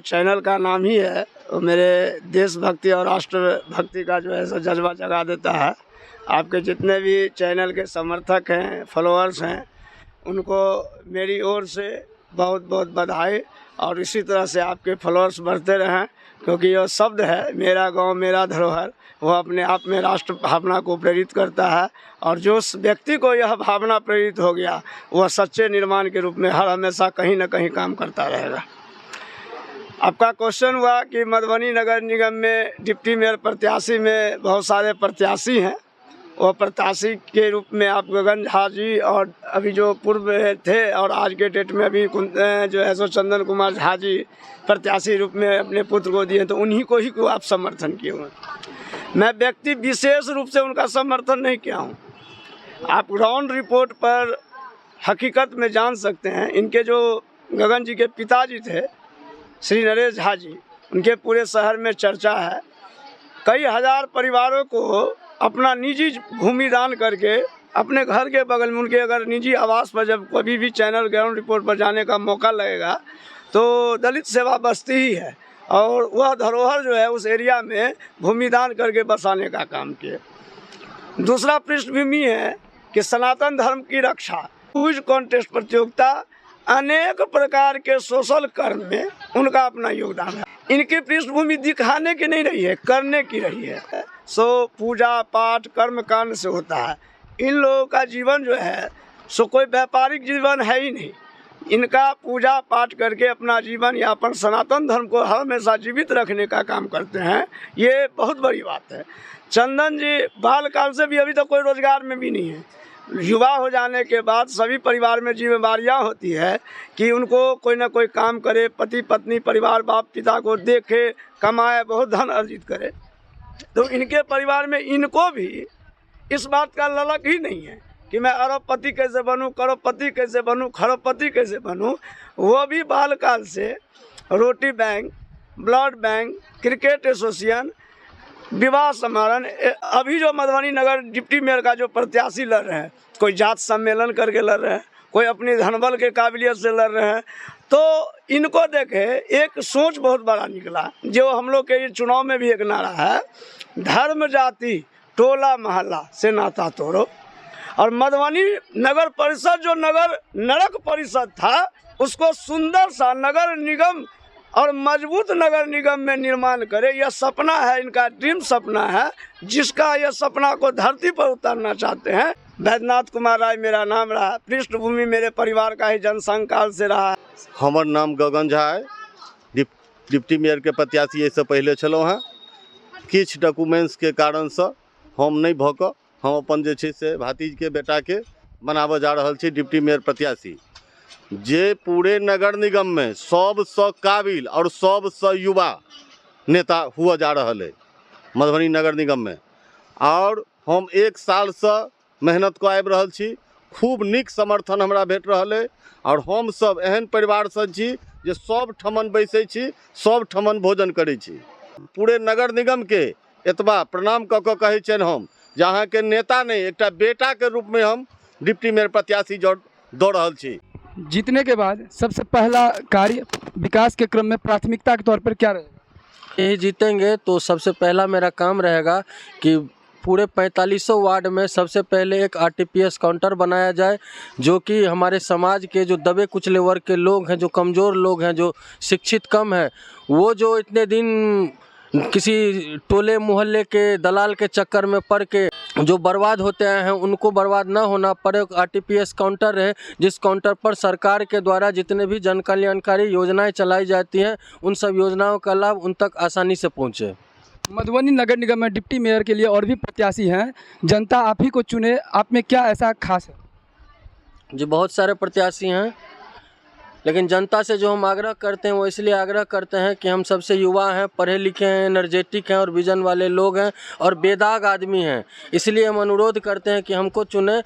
Channel का नाम ही है वो मेरे देशभक्ति और राष्ट्रभक्ति का जो है सो जज्बा जगा देता है। आपके जितने भी चैनल के समर्थक हैं, फॉलोअर्स हैं, उनको मेरी ओर से बहुत बहुत बधाई। और इसी तरह से आपके फॉलोअर्स बढ़ते रहें, क्योंकि यह शब्द है मेरा गांव मेरा धरोहर, वह अपने आप में राष्ट्र भावना को प्रेरित करता है। और जो उस व्यक्ति को यह भावना प्रेरित हो गया वह सच्चे निर्माण के रूप में हर हमेशा कहीं न कहीं काम करता रहेगा। आपका क्वेश्चन हुआ कि मधुबनी नगर निगम में डिप्टी मेयर प्रत्याशी में बहुत सारे प्रत्याशी हैं। वह प्रत्याशी के रूप में आप गगन झा जी और अभी जो पूर्व थे और आज के डेट में अभी जो है सो चंदन कुमार झा जी प्रत्याशी रूप में अपने पुत्र को दिए, तो उन्हीं को ही को आप समर्थन किए हुए। मैं व्यक्ति विशेष रूप से उनका समर्थन नहीं किया हूँ। आप ग्राउंड रिपोर्ट पर हकीकत में जान सकते हैं। इनके जो गगन जी के पिताजी थे श्री नरेश झा जी, उनके पूरे शहर में चर्चा है। कई हजार परिवारों को अपना निजी भूमि दान करके अपने घर के बगल में उनके अगर निजी आवास पर जब कभी भी चैनल ग्राउंड रिपोर्ट पर जाने का मौका लगेगा तो दलित सेवा बस्ती ही है, और वह धरोहर जो है उस एरिया में भूमि दान करके बसाने का काम किए। दूसरा पृष्ठभूमि है कि सनातन धर्म की रक्षा, क्विज कॉन्टेस्ट प्रतियोगिता, अनेक प्रकार के सोशल कर्म में उनका अपना योगदान है। इनकी पृष्ठभूमि दिखाने की नहीं रही है, करने की रही है। सो पूजा पाठ कर्म कांड से होता है। इन लोगों का जीवन जो है सो कोई व्यापारिक जीवन है ही नहीं। इनका पूजा पाठ करके अपना जीवन यापन सनातन धर्म को हमेशा जीवित रखने का काम करते हैं। ये बहुत बड़ी बात है। चंदन जी बालकाल से भी अभी तक कोई रोजगार में भी नहीं है। युवा हो जाने के बाद सभी परिवार में जिम्मेदारियां होती है कि उनको कोई ना कोई काम करे, पति पत्नी परिवार बाप पिता को देखे, कमाए, बहुत धन अर्जित करे। तो इनके परिवार में इनको भी इस बात का ललक ही नहीं है कि मैं अरबपति कैसे बनूं, करोड़पति कैसे बनूं, खरबपति कैसे बनूं। वो भी बालकाल से roti bank, blood bank, cricket association, विवाह समारोह, अभी जो मधुबनी नगर डिप्टी मेयर का जो प्रत्याशी लड़ रहे हैं, कोई जात सम्मेलन करके लड़ रहे हैं, कोई अपनी धनबल के काबिलियत से लड़ रहे हैं। तो इनको देखे एक सोच बहुत बड़ा निकला, जो हम लोग के चुनाव में भी एक नारा है, धर्म जाति टोला मोहल्ला से नाता तोड़ो। और मधुबनी नगर परिषद जो नगर नरक परिषद था, उसको सुंदर सा नगर निगम और मजबूत नगर निगम में निर्माण करे। यह सपना है, इनका ड्रीम सपना है, जिसका यह सपना को धरती पर उतारना चाहते हैं। वैद्यनाथ कुमार राय मेरा नाम रहा, पृष्ठभूमि मेरे परिवार का ही जनसंघ काल से रहा है। हमर नाम गगन झा है, डिप्टी मेयर के प्रत्याशी ऐसे पहले छलौं हैं। किछ डॉक्यूमेंट्स के कारण से हम नहीं भऽ कऽ हम अपन जे छै से भातीज के बेटा के बनाबऽ जा रहल छी डिप्टी मेयर प्रत्याशी, जे पूरे नगर निगम में सबसे काबिल और सबसे युवा नेता हुआ जा रहा है मधुबनी नगर निगम में। और हम एक साल से मेहनत को आबि रहल छी, खूब नीक समर्थन हमरा भेट रहल है। और हम सब एहन परिवार से छी जे सब ठमन बैसै छी, सब ठमन भोजन करै छी। पूरे नगर निगम के एतबा प्रणाम कऽ कऽ कहै छियनि हम, जहाँ के नेता नहीं एक बेटा के रूप में हम डिप्टी मेयर प्रत्याशी दौड़ रहल छी। जीतने के बाद सबसे पहला कार्य विकास के क्रम में प्राथमिकता के तौर पर क्या रहेगा? यही जीतेंगे तो सबसे पहला मेरा काम रहेगा कि पूरे 4500 वार्ड में सबसे पहले एक आरटीपीएस काउंटर बनाया जाए, जो कि हमारे समाज के जो दबे कुचले वर्ग के लोग हैं, जो कमज़ोर लोग हैं, जो शिक्षित कम है, वो जो इतने दिन किसी टोले मोहल्ले के दलाल के चक्कर में पड़ के जो बर्बाद होते आए हैं, उनको बर्बाद ना होना पड़े। आरटीपीएस काउंटर रहे, जिस काउंटर पर सरकार के द्वारा जितने भी जन कल्याणकारी योजनाएं चलाई जाती हैं, उन सब योजनाओं का लाभ उन तक आसानी से पहुंचे। मधुबनी नगर निगम में डिप्टी मेयर के लिए और भी प्रत्याशी हैं, जनता आप ही को चुने, आप में क्या ऐसा खास है? जी बहुत सारे प्रत्याशी हैं, लेकिन जनता से जो हम आग्रह करते हैं वो इसलिए आग्रह करते हैं कि हम सबसे युवा हैं, पढ़े लिखे हैं, एनर्जेटिक हैं और विजन वाले लोग हैं और बेदाग आदमी हैं। इसलिए हम अनुरोध करते हैं कि हमको चुने।